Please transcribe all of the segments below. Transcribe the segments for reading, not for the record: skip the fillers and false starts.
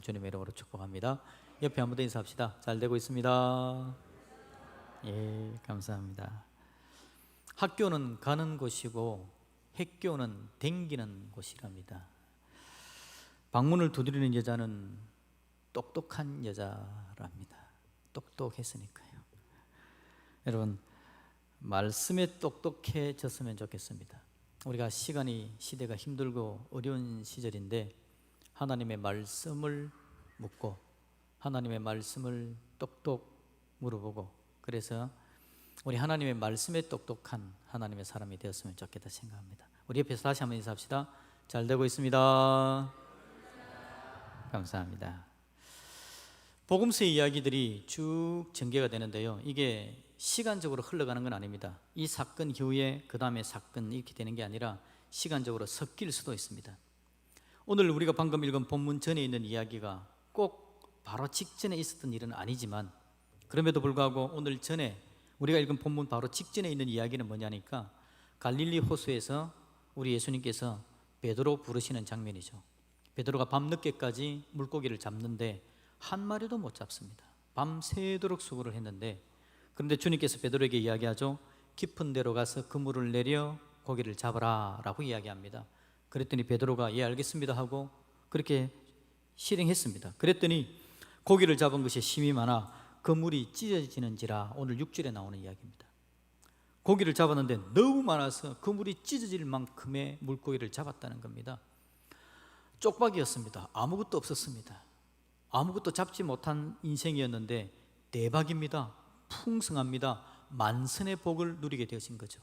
주님의 이름으로 축복합니다. 옆에 한 번 더 인사합시다. 잘 되고 있습니다. 예, 감사합니다. 학교는 가는 곳이고 학교는 댕기는 곳이랍니다. 방문을 두드리는 여자는 똑똑한 여자랍니다. 똑똑했으니까요. 여러분, 말씀에 똑똑해졌으면 좋겠습니다. 우리가 시대가 힘들고 어려운 시절인데 하나님의 말씀을 묻고 하나님의 말씀을 똑똑 물어보고, 그래서 우리 하나님의 말씀에 똑똑한 하나님의 사람이 되었으면 좋겠다 생각합니다. 우리 옆에서 다시 한번 인사합시다. 잘 되고 있습니다. 감사합니다. 복음서의 이야기들이 쭉 전개가 되는데요, 이게 시간적으로 흘러가는 건 아닙니다. 이 사건 이후에 그 다음에 사건 이렇게 되는 게 아니라 시간적으로 섞일 수도 있습니다. 오늘 우리가 방금 읽은 본문 전에 있는 이야기가 꼭 바로 직전에 있었던 일은 아니지만, 그럼에도 불구하고 오늘 전에 우리가 읽은 본문 바로 직전에 있는 이야기는 뭐냐니까 갈릴리 호수에서 우리 예수님께서 베드로 부르시는 장면이죠. 베드로가 밤늦게까지 물고기를 잡는데 한 마리도 못 잡습니다. 밤새도록 수고를 했는데, 그런데 주님께서 베드로에게 이야기하죠. 깊은 데로 가서 그물을 내려 고기를 잡아라 라고 이야기합니다. 그랬더니 베드로가 예 알겠습니다 하고 그렇게 실행했습니다. 그랬더니 고기를 잡은 것이 심이 많아 그물이 찢어지는지라, 오늘 6절에 나오는 이야기입니다. 고기를 잡았는데 너무 많아서 그물이 찢어질 만큼의 물고기를 잡았다는 겁니다. 쪽박이었습니다. 아무것도 없었습니다. 아무것도 잡지 못한 인생이었는데 대박입니다. 풍성합니다. 만선의 복을 누리게 되어진 거죠.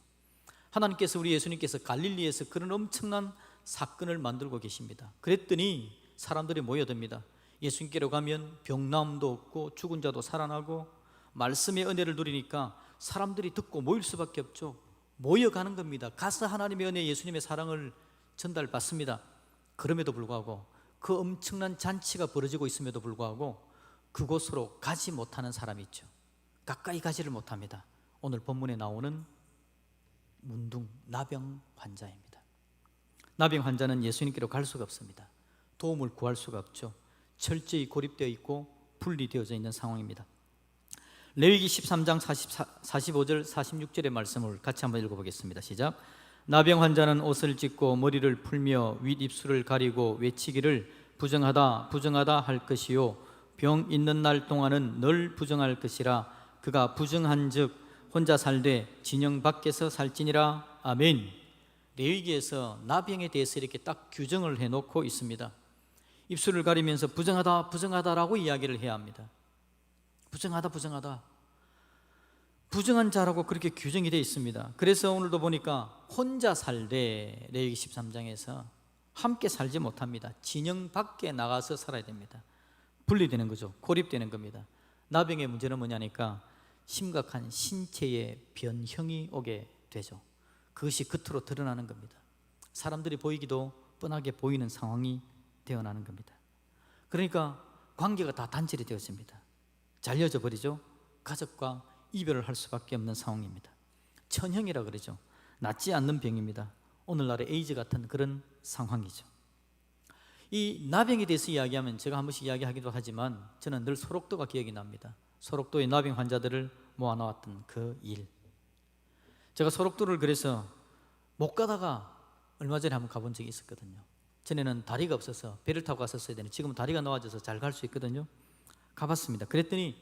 하나님께서, 우리 예수님께서 갈릴리에서 그런 엄청난 사건을 만들고 계십니다. 그랬더니 사람들이 모여듭니다. 예수님께로 가면 병나음도 없고 죽은 자도 살아나고 말씀의 은혜를 누리니까 사람들이 듣고 모일 수밖에 없죠. 모여가는 겁니다. 가서 하나님의 은혜, 예수님의 사랑을 전달받습니다. 그럼에도 불구하고 그 엄청난 잔치가 벌어지고 있음에도 불구하고 그곳으로 가지 못하는 사람이 있죠. 가까이 가지를 못합니다. 오늘 본문에 나오는 문둥 나병 환자입니다. 나병 환자는 예수님께로 갈 수가 없습니다. 도움을 구할 수가 없죠. 철저히 고립되어 있고 분리되어져 있는 상황입니다. 레위기 13장 45절 46절의 말씀을 같이 한번 읽어보겠습니다. 시작. 나병 환자는 옷을 찢고 머리를 풀며 윗입술을 가리고 외치기를 부정하다 부정하다 할 것이요 병 있는 날 동안은 늘 부정할 것이라. 그가 부정한 즉 혼자 살되 진영 밖에서 살지니라. 아멘. 레위기에서 나병에 대해서 이렇게 딱 규정을 해놓고 있습니다. 입술을 가리면서 부정하다 부정하다라고 이야기를 해야 합니다. 부정하다 부정하다, 부정한 자라고 그렇게 규정이 되어 있습니다. 그래서 오늘도 보니까 혼자 살되 레위기 13장에서 함께 살지 못합니다. 진영 밖에 나가서 살아야 됩니다. 분리되는 거죠. 고립되는 겁니다. 나병의 문제는 뭐냐니까 심각한 신체의 변형이 오게 되죠. 그것이 겉으로 드러나는 겁니다. 사람들이 보이기도 뻔하게 보이는 상황이 되어나는 겁니다. 그러니까 관계가 다 단절이 되어집니다. 잘려져 버리죠. 가족과 이별을 할 수밖에 없는 상황입니다. 천형이라 그러죠. 낫지 않는 병입니다. 오늘날의 에이즈 같은 그런 상황이죠. 이 나병에 대해서 이야기하면 제가 한 번씩 이야기하기도 하지만 저는 늘 소록도가 기억이 납니다. 소록도의 나병 환자들을 모아놓았던 그 일. 제가 소록도를 그래서 못 가다가 얼마 전에 한번 가본 적이 있었거든요. 전에는 다리가 없어서 배를 타고 갔었어야 되는데 지금은 다리가 놓아져서 잘 갈 수 있거든요. 가봤습니다. 그랬더니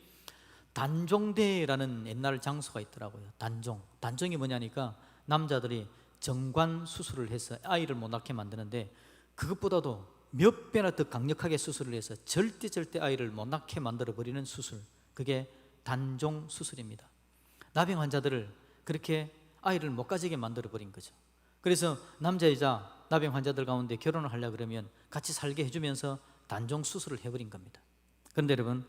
단종대라는 옛날 장소가 있더라고요. 단종이 뭐냐니까 남자들이 정관 수술을 해서 아이를 못 낳게 만드는데 그것보다도 몇 배나 더 강력하게 수술을 해서 절대 아이를 못 낳게 만들어버리는 수술, 그게 단종 수술입니다. 나병 환자들을 그렇게 아이를 못 가지게 만들어버린 거죠. 그래서 남자 여자 나병 환자들 가운데 결혼을 하려고 그러면 같이 살게 해주면서 단종 수술을 해버린 겁니다. 그런데 여러분,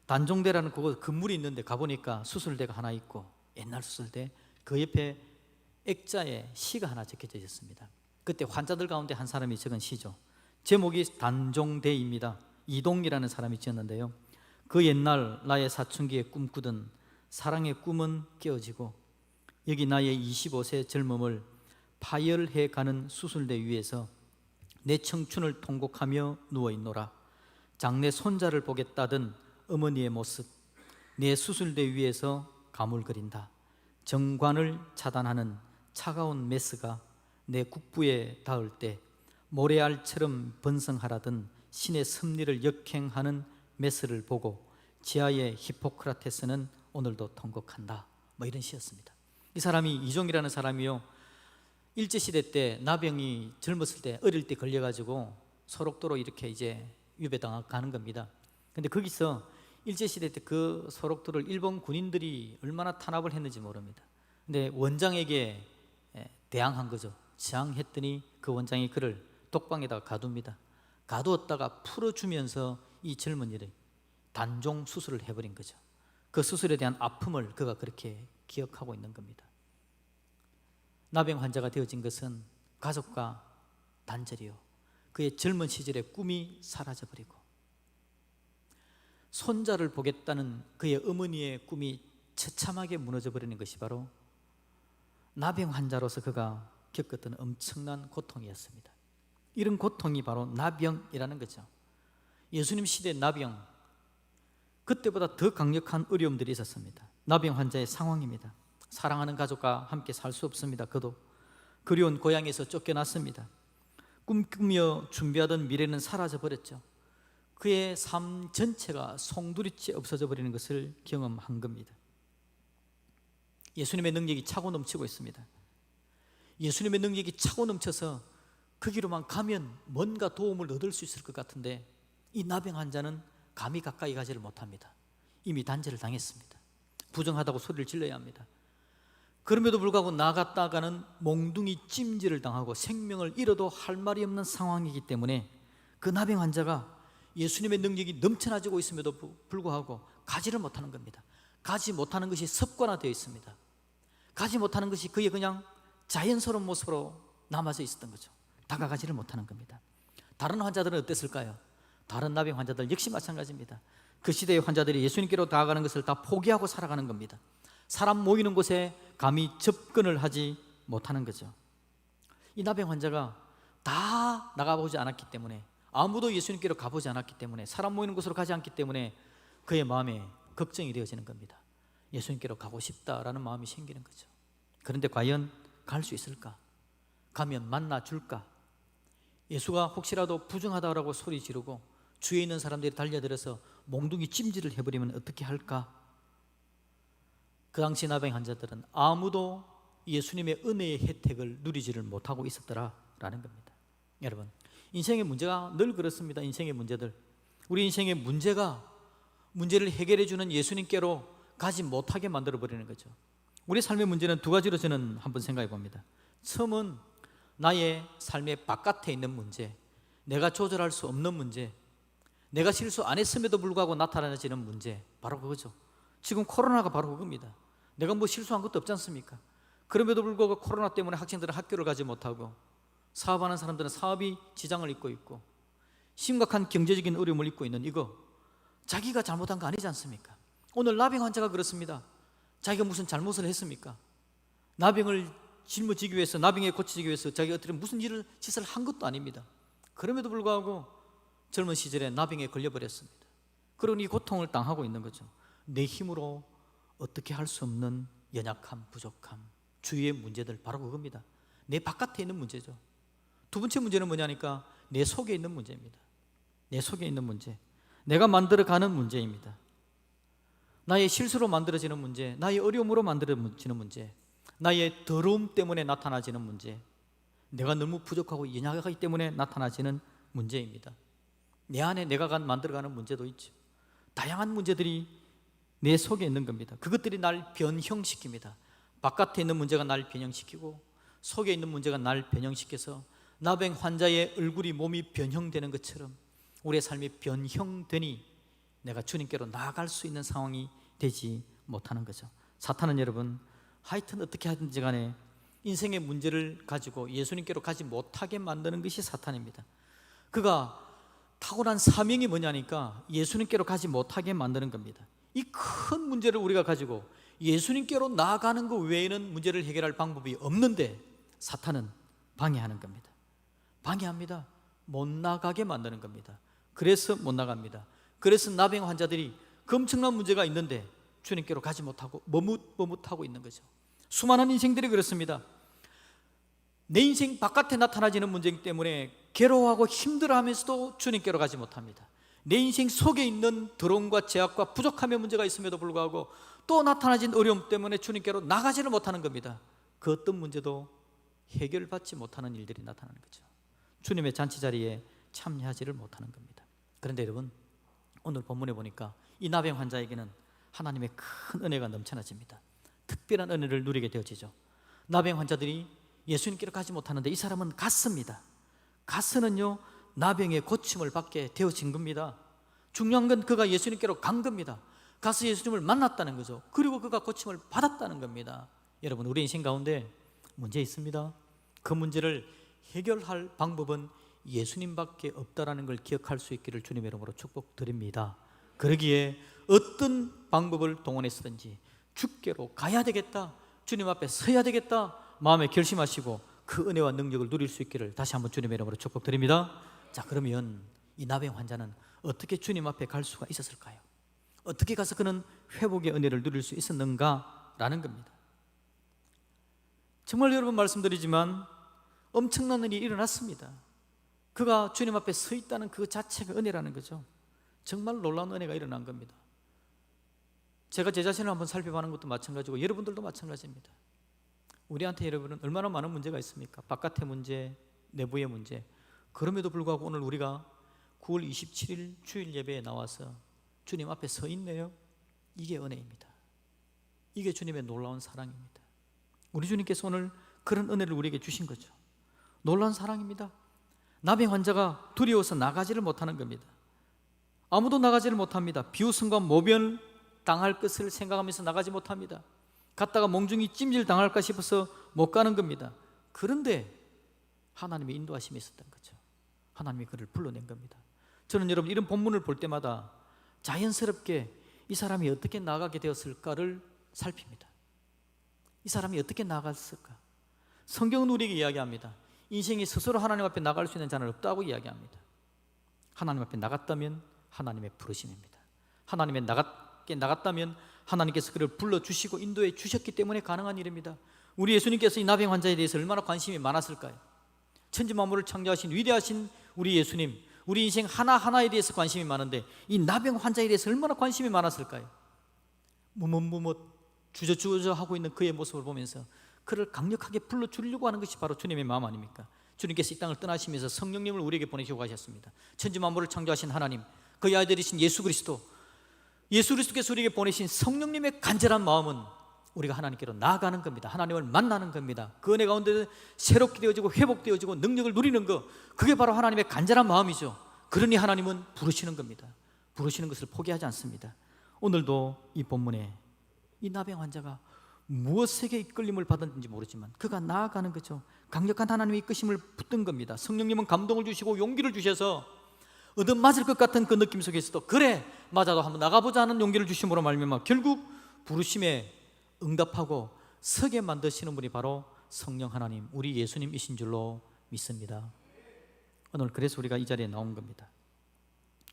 단종대라는 그곳 건물이 있는데 가보니까 수술대가 하나 있고 옛날 수술대, 그 옆에 액자에 시가 하나 적혀져 있습니다. 그때 환자들 가운데 한 사람이 적은 시죠. 제목이 단종대입니다. 이동이라는 사람이 지었는데요, 그 옛날 나의 사춘기에 꿈꾸던 사랑의 꿈은 깨어지고 여기 나의 25세 젊음을 파열해 가는 수술대 위에서 내 청춘을 통곡하며 누워있노라. 장래 손자를 보겠다던 어머니의 모습, 내 수술대 위에서 가물거린다. 정관을 차단하는 차가운 메스가 내 국부에 닿을 때 모래알처럼 번성하라던 신의 섭리를 역행하는 메스를 보고 지하의 히포크라테스는 오늘도 통곡한다. 뭐 이런 시였습니다. 이 사람이 이종이라는 사람이요, 일제시대 때 나병이 젊었을 때 어릴 때 걸려가지고 소록도로 이렇게 이제 유배당하는 겁니다. 근데 거기서 일제시대 때 그 소록도를 일본 군인들이 얼마나 탄압을 했는지 모릅니다. 근데 원장에게 대항한 거죠. 저항했더니 그 원장이 그를 독방에다가 가둡니다. 가두었다가 풀어주면서 이 젊은이를 단종 수술을 해버린 거죠. 그 수술에 대한 아픔을 그가 그렇게 기억하고 있는 겁니다. 나병 환자가 되어진 것은 가족과 단절이요, 그의 젊은 시절의 꿈이 사라져버리고 손자를 보겠다는 그의 어머니의 꿈이 처참하게 무너져버리는 것이 바로 나병 환자로서 그가 겪었던 엄청난 고통이었습니다. 이런 고통이 바로 나병이라는 거죠. 예수님 시대의 나병, 그때보다 더 강력한 어려움들이 있었습니다. 나병 환자의 상황입니다. 사랑하는 가족과 함께 살 수 없습니다. 그도 그리운 고향에서 쫓겨났습니다. 꿈꾸며 준비하던 미래는 사라져버렸죠. 그의 삶 전체가 송두리째 없어져 버리는 것을 경험한 겁니다. 예수님의 능력이 차고 넘치고 있습니다. 예수님의 능력이 차고 넘쳐서 그 길로만 가면 뭔가 도움을 얻을 수 있을 것 같은데 이 나병 환자는 감히 가까이 가지를 못합니다. 이미 단절을 당했습니다. 부정하다고 소리를 질러야 합니다. 그럼에도 불구하고 나갔다가는 몽둥이 찜질을 당하고 생명을 잃어도 할 말이 없는 상황이기 때문에 그 나병 환자가 예수님의 능력이 넘쳐나지고 있음에도 불구하고 가지를 못하는 겁니다. 가지 못하는 것이 습관화되어 있습니다. 가지 못하는 것이 그의 그냥 자연스러운 모습으로 남아져 있었던 거죠. 다가가지를 못하는 겁니다. 다른 환자들은 어땠을까요? 다른 나병 환자들 역시 마찬가지입니다. 그 시대의 환자들이 예수님께로 다가가는 것을 다 포기하고 살아가는 겁니다. 사람 모이는 곳에 감히 접근을 하지 못하는 거죠. 이 나병 환자가 다 나가보지 않았기 때문에, 아무도 예수님께로 가보지 않았기 때문에, 사람 모이는 곳으로 가지 않기 때문에 그의 마음에 걱정이 되어지는 겁니다. 예수님께로 가고 싶다라는 마음이 생기는 거죠. 그런데 과연 갈 수 있을까? 가면 만나줄까? 예수가 혹시라도 부정하다라고 소리 지르고 주위에 있는 사람들이 달려들어서 몽둥이 찜질을 해버리면 어떻게 할까? 그 당시 나병 환자들은 아무도 예수님의 은혜의 혜택을 누리지를 못하고 있었더라라는 겁니다. 여러분, 인생의 문제가 늘 그렇습니다. 인생의 문제들, 우리 인생의 문제를 해결해 주는 예수님께로 가지 못하게 만들어 버리는 거죠. 우리 삶의 문제는 두 가지로 저는 한번 생각해 봅니다. 처음은 나의 삶의 바깥에 있는 문제, 내가 조절할 수 없는 문제, 내가 실수 안 했음에도 불구하고 나타나지는 문제, 바로 그거죠. 지금 코로나가 바로 그겁니다. 내가 뭐 실수한 것도 없지 않습니까? 그럼에도 불구하고 코로나 때문에 학생들은 학교를 가지 못하고, 사업하는 사람들은 사업이 지장을 입고 있고, 심각한 경제적인 어려움을 입고 있는 이거, 자기가 잘못한 거 아니지 않습니까? 오늘 나병 환자가 그렇습니다. 자기가 무슨 잘못을 했습니까? 나병을 짊어지기 위해서, 나병에 고치기 위해서 자기가 어떻게 무슨 짓을 한 것도 아닙니다. 그럼에도 불구하고 젊은 시절에 나병에 걸려버렸습니다. 그러니 고통을 당하고 있는 거죠. 내 힘으로 어떻게 할 수 없는 연약함, 부족함, 주위의 문제들, 바로 그겁니다. 내 바깥에 있는 문제죠. 두 번째 문제는 뭐냐니까 내 속에 있는 문제입니다. 내 속에 있는 문제, 내가 만들어가는 문제입니다. 나의 실수로 만들어지는 문제, 나의 어려움으로 만들어지는 문제, 나의 더러움 때문에 나타나지는 문제, 내가 너무 부족하고 연약하기 때문에 나타나지는 문제입니다. 내 안에 내가 만들어가는 문제도 있죠. 다양한 문제들이 내 속에 있는 겁니다. 그것들이 날 변형시킵니다. 바깥에 있는 문제가 날 변형시키고 속에 있는 문제가 날 변형시켜서 나병 환자의 얼굴이, 몸이 변형되는 것처럼 우리의 삶이 변형되니 내가 주님께로 나아갈 수 있는 상황이 되지 못하는 거죠. 사탄은 여러분, 하여튼 어떻게 하든지 간에 인생의 문제를 가지고 예수님께로 가지 못하게 만드는 것이 사탄입니다. 그가 탁월한 사명이 뭐냐니까 예수님께로 가지 못하게 만드는 겁니다. 이 큰 문제를 우리가 가지고 예수님께로 나아가는 것 외에는 문제를 해결할 방법이 없는데 사탄은 방해하는 겁니다. 방해합니다. 못 나가게 만드는 겁니다. 그래서 못 나갑니다. 그래서 나병 환자들이 그 엄청난 문제가 있는데 주님께로 가지 못하고 머뭇머뭇하고 있는 거죠. 수많은 인생들이 그렇습니다. 내 인생 바깥에 나타나지는 문제 때문에 괴로워하고 힘들어하면서도 주님께로 가지 못합니다. 내 인생 속에 있는 더러움과 죄악과 부족함의 문제가 있음에도 불구하고 또 나타나진 어려움 때문에 주님께로 나가지를 못하는 겁니다. 그 어떤 문제도 해결받지 못하는 일들이 나타나는 거죠. 주님의 잔치 자리에 참여하지를 못하는 겁니다. 그런데 여러분, 오늘 본문에 보니까 이 나병 환자에게는 하나님의 큰 은혜가 넘쳐나집니다. 특별한 은혜를 누리게 되어지죠. 나병 환자들이 예수님께로 가지 못하는데 이 사람은 갔습니다. 가서는요, 나병의 고침을 받게 되어진 겁니다. 중요한 건 그가 예수님께로 간 겁니다. 가서 예수님을 만났다는 거죠. 그리고 그가 고침을 받았다는 겁니다. 여러분, 우리 인생 가운데 문제 있습니다. 그 문제를 해결할 방법은 예수님밖에 없다라는 걸 기억할 수 있기를 주님의 이름으로 축복드립니다. 그러기에 어떤 방법을 동원해서든지 주께로 가야 되겠다, 주님 앞에 서야 되겠다 마음에 결심하시고 그 은혜와 능력을 누릴 수 있기를 다시 한번 주님의 이름으로 축복드립니다. 자, 그러면 이 나병 환자는 어떻게 주님 앞에 갈 수가 있었을까요? 어떻게 가서 그는 회복의 은혜를 누릴 수 있었는가라는 겁니다. 정말 여러분 말씀드리지만 엄청난 일이 일어났습니다. 그가 주님 앞에 서 있다는 그 자체가 은혜라는 거죠. 정말 놀라운 은혜가 일어난 겁니다. 제가 제 자신을 한번 살펴보는 것도 마찬가지고 여러분들도 마찬가지입니다. 우리한테 여러분은 얼마나 많은 문제가 있습니까? 바깥의 문제, 내부의 문제. 그럼에도 불구하고 오늘 우리가 9월 27일 주일 예배에 나와서 주님 앞에 서 있네요. 이게 은혜입니다. 이게 주님의 놀라운 사랑입니다. 우리 주님께서 오늘 그런 은혜를 우리에게 주신 거죠. 놀라운 사랑입니다. 나병 환자가 두려워서 나가지를 못하는 겁니다. 아무도 나가지를 못합니다. 비웃음과 모변 당할 것을 생각하면서 나가지 못합니다. 갔다가 몽중이 찜질 당할까 싶어서 못 가는 겁니다. 그런데 하나님의 인도하심이 있었던 거죠. 하나님이 그를 불러낸 겁니다. 저는 여러분 이런 본문을 볼 때마다 자연스럽게 이 사람이 어떻게 나가게 되었을까를 살핍니다. 이 사람이 어떻게 나갔을까? 성경은 우리에게 이야기합니다. 인생이 스스로 하나님 앞에 나갈 수 있는 자는 없다고 이야기합니다. 하나님 앞에 나갔다면 하나님의 부르심입니다. 하나님에 나갔다면 하나님께서 그를 불러주시고 인도해 주셨기 때문에 가능한 일입니다. 우리 예수님께서 이 나병 환자에 대해서 얼마나 관심이 많았을까요? 천지 만물을 창조하신 위대하신 우리 예수님, 우리 인생 하나하나에 대해서 관심이 많은데 이 나병 환자에 대해서 얼마나 관심이 많았을까요? 무뭇무뭇 주저주저 하고 있는 그의 모습을 보면서 그를 강력하게 불러주려고 하는 것이 바로 주님의 마음 아닙니까? 주님께서 이 땅을 떠나시면서 성령님을 우리에게 보내시고 가셨습니다. 천지 만물을 창조하신 하나님, 그의 아들이신 예수 그리스도께서 우리에게 보내신 성령님의 간절한 마음은 우리가 하나님께로 나아가는 겁니다. 하나님을 만나는 겁니다. 그 은혜 가운데 새롭게 되어지고 회복되어지고 능력을 누리는 것, 그게 바로 하나님의 간절한 마음이죠. 그러니 하나님은 부르시는 겁니다. 부르시는 것을 포기하지 않습니다. 오늘도 이 본문에 이 나병 환자가 무엇에게 이끌림을 받았는지 모르지만 그가 나아가는 거죠. 강력한 하나님의 이끄심을 붙든 겁니다. 성령님은 감동을 주시고 용기를 주셔서 얻어맞을 것 같은 그 느낌 속에서도 그래 맞아도 한번 나가보자 하는 용기를 주심으로 말미암아 결국 부르심에 응답하고 서게 만드시는 분이 바로 성령 하나님, 우리 예수님이신 줄로 믿습니다. 오늘 그래서 우리가 이 자리에 나온 겁니다.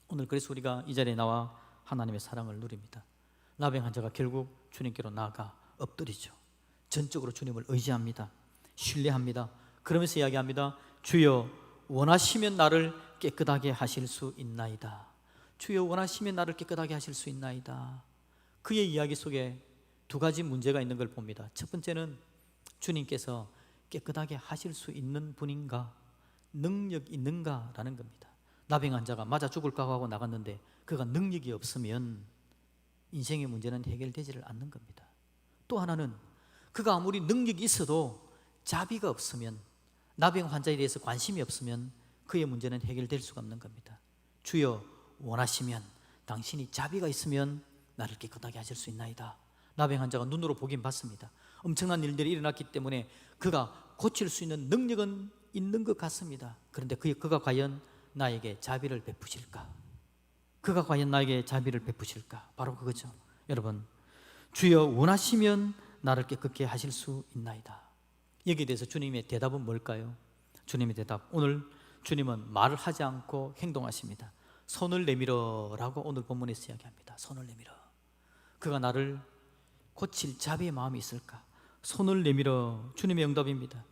오늘 그래서 우리가 이 자리에 나와 하나님의 사랑을 누립니다. 나병 환자가 결국 주님께로 나아가 엎드리죠. 전적으로 주님을 의지합니다. 신뢰합니다. 그러면서 이야기합니다. 주여 원하시면 나를 깨끗하게 하실 수 있나이다. 주여 원하시면 나를 깨끗하게 하실 수 있나이다. 그의 이야기 속에 두 가지 문제가 있는 걸 봅니다. 첫 번째는 주님께서 깨끗하게 하실 수 있는 분인가, 능력 있는가라는 겁니다. 나병 환자가 맞아 죽을까 하고 나갔는데 그가 능력이 없으면 인생의 문제는 해결되지를 않는 겁니다. 또 하나는 그가 아무리 능력이 있어도 자비가 없으면, 나병 환자에 대해서 관심이 없으면 그의 문제는 해결될 수가 없는 겁니다. 주여 원하시면, 당신이 자비가 있으면 나를 깨끗하게 하실 수 있나이다. 나병 환자가 눈으로 보긴 봤습니다. 엄청난 일들이 일어났기 때문에 그가 고칠 수 있는 능력은 있는 것 같습니다. 그런데 그가 과연 나에게 자비를 베푸실까? 그가 과연 나에게 자비를 베푸실까? 바로 그거죠. 여러분, 주여 원하시면 나를 깨끗게 하실 수 있나이다. 여기에 대해서 주님의 대답은 뭘까요? 주님의 대답, 오늘 주님은 말을 하지 않고 행동하십니다. 손을 내밀어라고 오늘 본문에서 이야기합니다. 손을 내밀어. 그가 나를 고칠 자비의 마음이 있을까? 손을 내밀어. 주님의 응답입니다.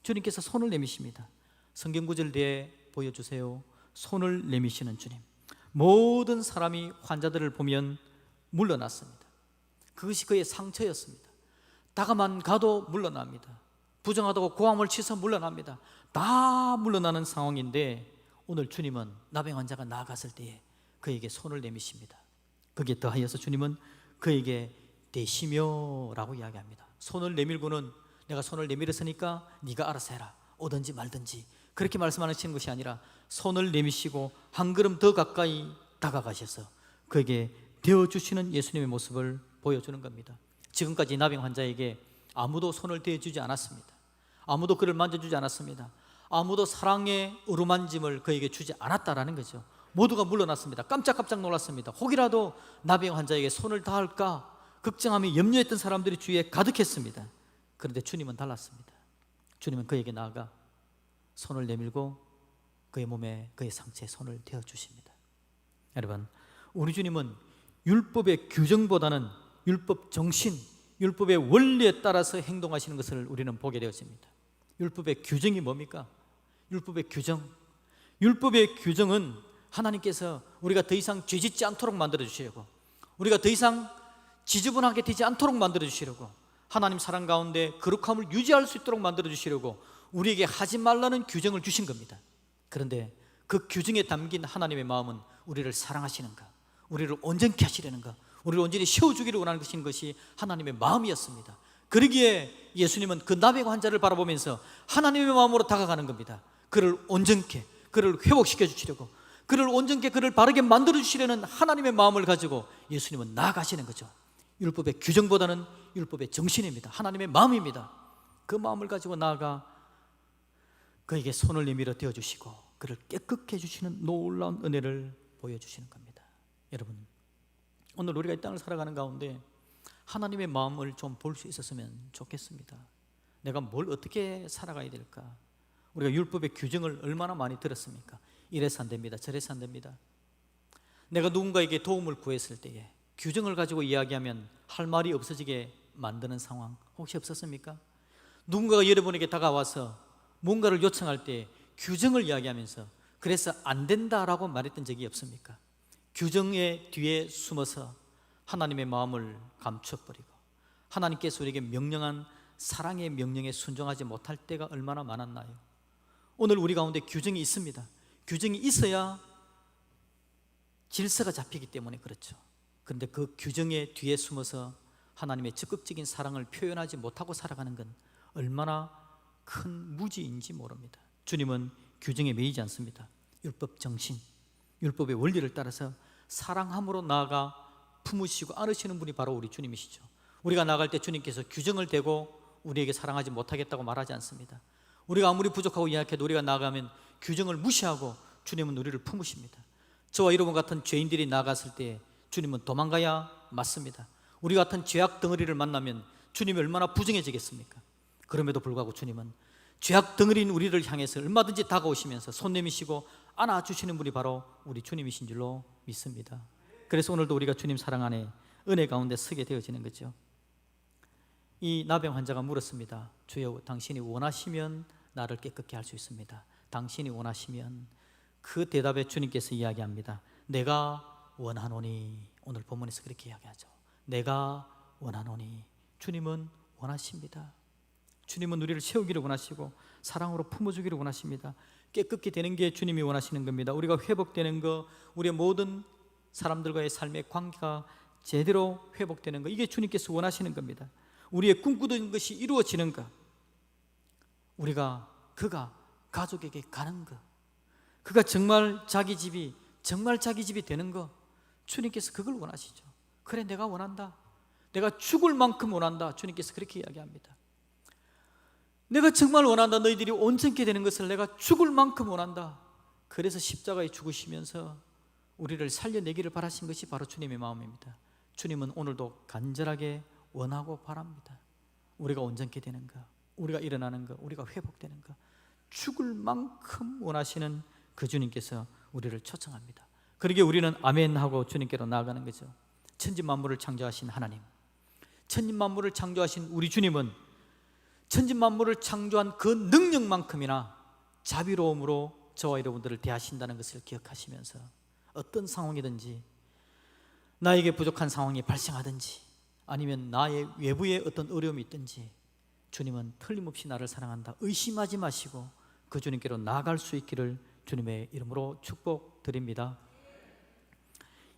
주님께서 손을 내미십니다. 성경 구절 뒤에 보여주세요. 손을 내미시는 주님. 모든 사람이 환자들을 보면 물러났습니다. 그것이 그의 상처였습니다. 다가만 가도 물러납니다. 부정하다고 고함을 치서 물러납니다. 다 물러나는 상황인데 오늘 주님은 나병 환자가 나아갔을 때에 그에게 손을 내미십니다. 거기에 더하여서 주님은 그에게 대시며 라고 이야기합니다. 손을 내밀고는 내가 손을 내밀었으니까 네가 알아서 해라, 오든지 말든지 그렇게 말씀하시는 것이 아니라 손을 내미시고 한 걸음 더 가까이 다가가셔서 그에게 대어주시는 예수님의 모습을 보여주는 겁니다. 지금까지 나병 환자에게 아무도 손을 대어주지 않았습니다. 아무도 그를 만져주지 않았습니다. 아무도 사랑의 어루만짐을 그에게 주지 않았다라는 거죠. 모두가 물러났습니다. 깜짝깜짝 놀랐습니다. 혹이라도 나병 환자에게 손을 닿을까 걱정하며 염려했던 사람들이 주위에 가득했습니다. 그런데 주님은 달랐습니다. 주님은 그에게 나아가 손을 내밀고 그의 몸에, 그의 상처에 손을 대어 주십니다. 여러분, 우리 주님은 율법의 규정보다는 율법 정신, 율법의 원리에 따라서 행동하시는 것을 우리는 보게 되어집니다. 율법의 규정이 뭡니까? 율법의 규정. 율법의 규정은 하나님께서 우리가 더 이상 죄짓지 않도록 만들어 주시려고, 우리가 더 이상 지저분하게 되지 않도록 만들어 주시려고, 하나님 사랑 가운데 거룩함을 유지할 수 있도록 만들어 주시려고 우리에게 하지 말라는 규정을 주신 겁니다. 그런데 그 규정에 담긴 하나님의 마음은 우리를 사랑하시는가, 우리를 온전케 하시려는가, 우리를 온전히 세워주기를 원하는 것이 하나님의 마음이었습니다. 그러기에 예수님은 그 나병 환자를 바라보면서 하나님의 마음으로 다가가는 겁니다. 그를 온전케, 그를 회복시켜 주시려고, 그를 온전케, 그를 바르게 만들어 주시려는 하나님의 마음을 가지고 예수님은 나아가시는 거죠. 율법의 규정보다는 율법의 정신입니다. 하나님의 마음입니다. 그 마음을 가지고 나아가 그에게 손을 내밀어 대어주시고 그를 깨끗게 해주시는 놀라운 은혜를 보여주시는 겁니다. 여러분, 오늘 우리가 이 땅을 살아가는 가운데 하나님의 마음을 좀 볼 수 있었으면 좋겠습니다. 내가 뭘 어떻게 살아가야 될까? 우리가 율법의 규정을 얼마나 많이 들었습니까? 이래서 안 됩니다, 저래서 안 됩니다. 내가 누군가에게 도움을 구했을 때에 규정을 가지고 이야기하면 할 말이 없어지게 만드는 상황 혹시 없었습니까? 누군가가 여러분에게 다가와서 뭔가를 요청할 때 규정을 이야기하면서 그래서 안 된다라고 말했던 적이 없습니까? 규정의 뒤에 숨어서 하나님의 마음을 감춰버리고 하나님께서 우리에게 명령한 사랑의 명령에 순종하지 못할 때가 얼마나 많았나요? 오늘 우리 가운데 규정이 있습니다. 규정이 있어야 질서가 잡히기 때문에 그렇죠. 그런데 그 규정의 뒤에 숨어서 하나님의 적극적인 사랑을 표현하지 못하고 살아가는 건 얼마나 큰 무지인지 모릅니다. 주님은 규정에 매이지 않습니다. 율법 정신, 율법의 원리를 따라서 사랑함으로 나아가 품으시고 안으시는 분이 바로 우리 주님이시죠. 우리가 나갈 때 주님께서 규정을 대고 우리에게 사랑하지 못하겠다고 말하지 않습니다. 우리가 아무리 부족하고 연약해도 우리가 나가면 규정을 무시하고 주님은 우리를 품으십니다. 저와 여러분 같은 죄인들이 나갔을 때 주님은 도망가야 맞습니다. 우리 같은 죄악 덩어리를 만나면 주님이 얼마나 부정해지겠습니까? 그럼에도 불구하고 주님은 죄악 덩어리인 우리를 향해서 얼마든지 다가오시면서 손 내미시고 안아주시는 분이 바로 우리 주님이신 줄로 믿습니다. 그래서 오늘도 우리가 주님 사랑 안에 은혜 가운데 서게 되어지는 거죠. 이 나병 환자가 물었습니다. 주여, 당신이 원하시면 나를 깨끗게 할 수 있습니다. 당신이 원하시면. 그 대답에 주님께서 이야기합니다. 내가 원하노니. 오늘 본문에서 그렇게 이야기하죠. 내가 원하노니. 주님은 원하십니다. 주님은 우리를 세우기를 원하시고 사랑으로 품어주기를 원하십니다. 깨끗게 되는 게 주님이 원하시는 겁니다. 우리가 회복되는 거, 우리의 모든 사람들과의 삶의 관계가 제대로 회복되는 거, 이게 주님께서 원하시는 겁니다. 우리의 꿈꾸던 것이 이루어지는 것, 그가 가족에게 가는 것, 그가 정말 자기 집이 되는 것, 주님께서 그걸 원하시죠. 그래, 내가 원한다. 내가 죽을 만큼 원한다. 주님께서 그렇게 이야기합니다. 내가 정말 원한다. 너희들이 온전케 되는 것을 내가 죽을 만큼 원한다. 그래서 십자가에 죽으시면서 우리를 살려내기를 바라신 것이 바로 주님의 마음입니다. 주님은 오늘도 간절하게 원하고 바랍니다. 우리가 온전케 되는 것, 우리가 일어나는 것, 우리가 회복되는 것, 죽을 만큼 원하시는 그 주님께서 우리를 초청합니다. 그러기에 우리는 아멘 하고 주님께로 나아가는 거죠. 천지 만물을 창조하신 하나님, 천지 만물을 창조하신 우리 주님은 천지 만물을 창조한 그 능력만큼이나 자비로움으로 저와 여러분들을 대하신다는 것을 기억하시면서 어떤 상황이든지, 나에게 부족한 상황이 발생하든지 아니면 나의 외부에 어떤 어려움이 있든지 주님은 틀림없이 나를 사랑한다, 의심하지 마시고 그 주님께로 나아갈 수 있기를 주님의 이름으로 축복드립니다.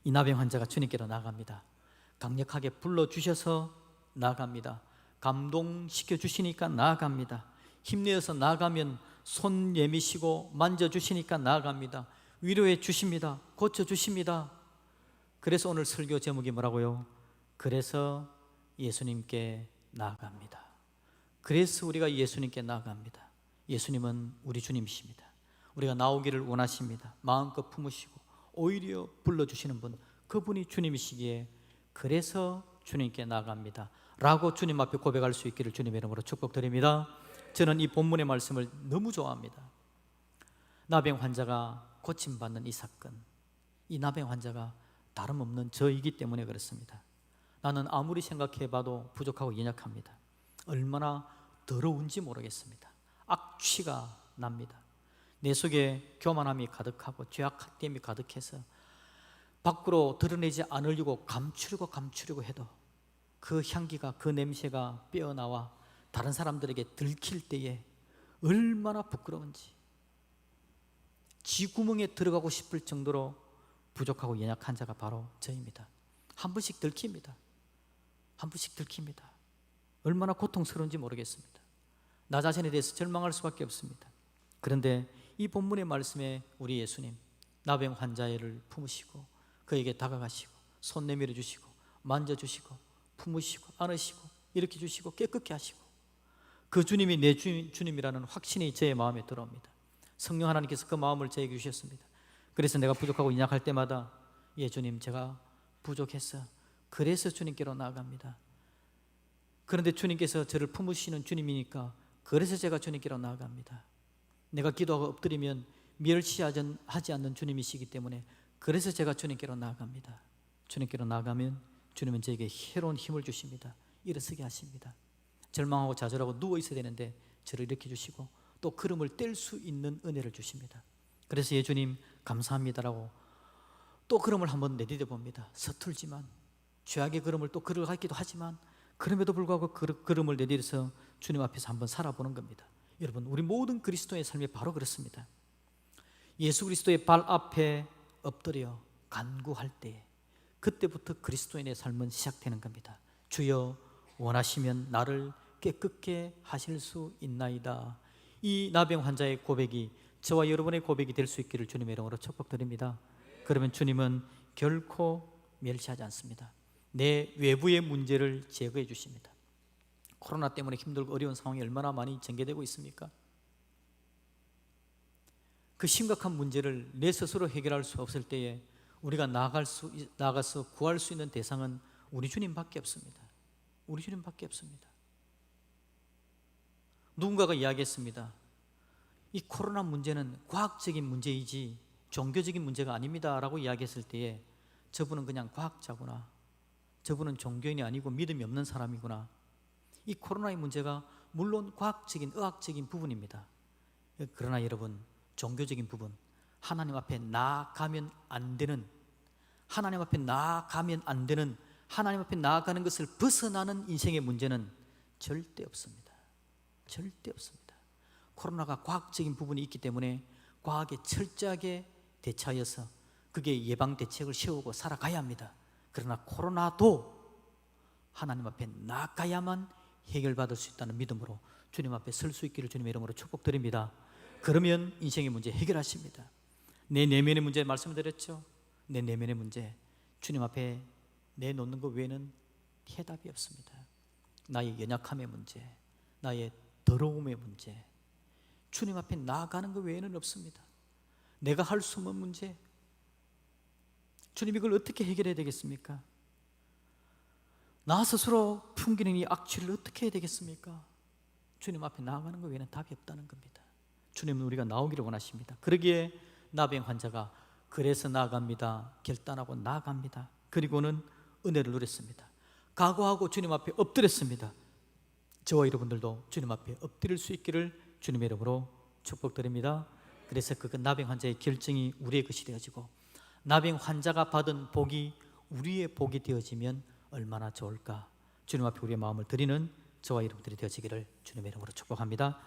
이 나병 환자가 주님께로 나아갑니다. 강력하게 불러주셔서 나아갑니다. 감동시켜 주시니까 나아갑니다. 힘내어서 나아가면 손 내미시고 만져주시니까 나아갑니다. 위로해 주십니다. 고쳐주십니다. 그래서 오늘 설교 제목이 뭐라고요? 그래서 예수님께 나아갑니다. 그래서 우리가 예수님께 나아갑니다. 예수님은 우리 주님이십니다. 우리가 나오기를 원하십니다. 마음껏 품으시고 오히려 불러주시는 분, 그분이 주님이시기에 그래서 주님께 나아갑니다 라고 주님 앞에 고백할 수 있기를 주님의 이름으로 축복드립니다. 저는 이 본문의 말씀을 너무 좋아합니다. 나병 환자가 고침받는 이 사건, 이 나병 환자가 다름없는 저이기 때문에 그렇습니다. 나는 아무리 생각해봐도 부족하고 연약합니다. 얼마나 더러운지 모르겠습니다. 악취가 납니다. 내 속에 교만함이 가득하고 죄악됨이 가득해서 밖으로 드러내지 않으려고 감추려고 해도 그 향기가, 그 냄새가 빼어나와 다른 사람들에게 들킬 때에 얼마나 부끄러운지, 쥐구멍에 들어가고 싶을 정도로 부족하고 연약한 자가 바로 저입니다. 한 번씩 들킵니다. 한 번씩 들킵니다. 얼마나 고통스러운지 모르겠습니다. 나 자신에 대해서 절망할 수밖에 없습니다. 그런데 이 본문의 말씀에 우리 예수님, 나병 환자를 품으시고 그에게 다가가시고 손 내밀어 주시고 만져주시고 품으시고 안으시고 일으켜 주시고 깨끗게 하시고, 그 주님이 내 주님이라는 확신이 제 마음에 들어옵니다. 성령 하나님께서 그 마음을 저에게 주셨습니다. 그래서 내가 부족하고 연약할 때마다 예 주님, 제가 부족했어, 그래서 주님께로 나아갑니다. 그런데 주님께서 저를 품으시는 주님이니까 그래서 제가 주님께로 나아갑니다. 내가 기도하고 엎드리면 멸시하지 않는 주님이시기 때문에 그래서 제가 주님께로 나아갑니다. 주님께로 나아가면 주님은 저에게 새로운 힘을 주십니다. 일어서게 하십니다. 절망하고 좌절하고 누워 있어야 되는데 저를 일으켜 주시고 또 걸음을 뗄 수 있는 은혜를 주십니다. 그래서 예 주님 감사합니다라고 또 걸음을 한번 내디뎌 봅니다. 서툴지만 죄악의 걸음을 또 걸어가기도 하지만 그럼에도 불구하고 걸음을 내디뎌서 주님 앞에서 한번 살아보는 겁니다. 여러분, 우리 모든 그리스도의 삶이 바로 그렇습니다. 예수 그리스도의 발 앞에 엎드려 간구할 때 그때부터 그리스도인의 삶은 시작되는 겁니다. 주여 원하시면 나를 깨끗게 하실 수 있나이다. 이 나병 환자의 고백이 저와 여러분의 고백이 될 수 있기를 주님의 이름으로 축복드립니다. 그러면 주님은 결코 멸시하지 않습니다. 내 외부의 문제를 제거해 주십니다. 코로나 때문에 힘들고 어려운 상황이 얼마나 많이 전개되고 있습니까? 그 심각한 문제를 내 스스로 해결할 수 없을 때에 우리가 나가서 구할 수 있는 대상은 우리 주님밖에 없습니다. 우리 주님밖에 없습니다. 누군가가 이야기했습니다. 이 코로나 문제는 과학적인 문제이지 종교적인 문제가 아닙니다 라고 이야기했을 때에 저분은 그냥 과학자구나, 저분은 종교인이 아니고 믿음이 없는 사람이구나. 이 코로나의 문제가 물론 과학적인 의학적인 부분입니다. 그러나 여러분, 종교적인 부분, 하나님 앞에 나아가면 안 되는, 하나님 앞에 나아가면 안 되는, 하나님 앞에 나아가는 것을 벗어나는 인생의 문제는 절대 없습니다. 절대 없습니다. 코로나가 과학적인 부분이 있기 때문에 과학에 철저하게 대처하여서 그게 예방 대책을 세우고 살아가야 합니다. 그러나 코로나도 하나님 앞에 나아가야만 해결받을 수 있다는 믿음으로 주님 앞에 설 수 있기를 주님의 이름으로 축복드립니다. 그러면 인생의 문제 해결하십니다. 내 내면의 문제 말씀드렸죠. 내 내면의 문제 주님 앞에 내놓는 것 외에는 해답이 없습니다. 나의 연약함의 문제, 나의 더러움의 문제, 주님 앞에 나아가는 것 외에는 없습니다. 내가 할 수 없는 문제, 주님 이걸 어떻게 해결해야 되겠습니까? 나 스스로 풍기는 이 악취를 어떻게 해야 되겠습니까? 주님 앞에 나아가는 것 외에는 답이 없다는 겁니다. 주님은 우리가 나오기를 원하십니다. 그러기에 나병 환자가 그래서 나아갑니다. 결단하고 나아갑니다. 그리고는 은혜를 누렸습니다. 각오하고 주님 앞에 엎드렸습니다. 저와 여러분들도 주님 앞에 엎드릴 수 있기를 주님의 이름으로 축복드립니다. 그래서 그 나병 환자의 결정이 우리의 것이 되어지고 나병 환자가 받은 복이 우리의 복이 되어지면 얼마나 좋을까. 주님 앞에 우리의 마음을 드리는 저와 여러분들이 되어지기를 주님의 이름으로 축복합니다.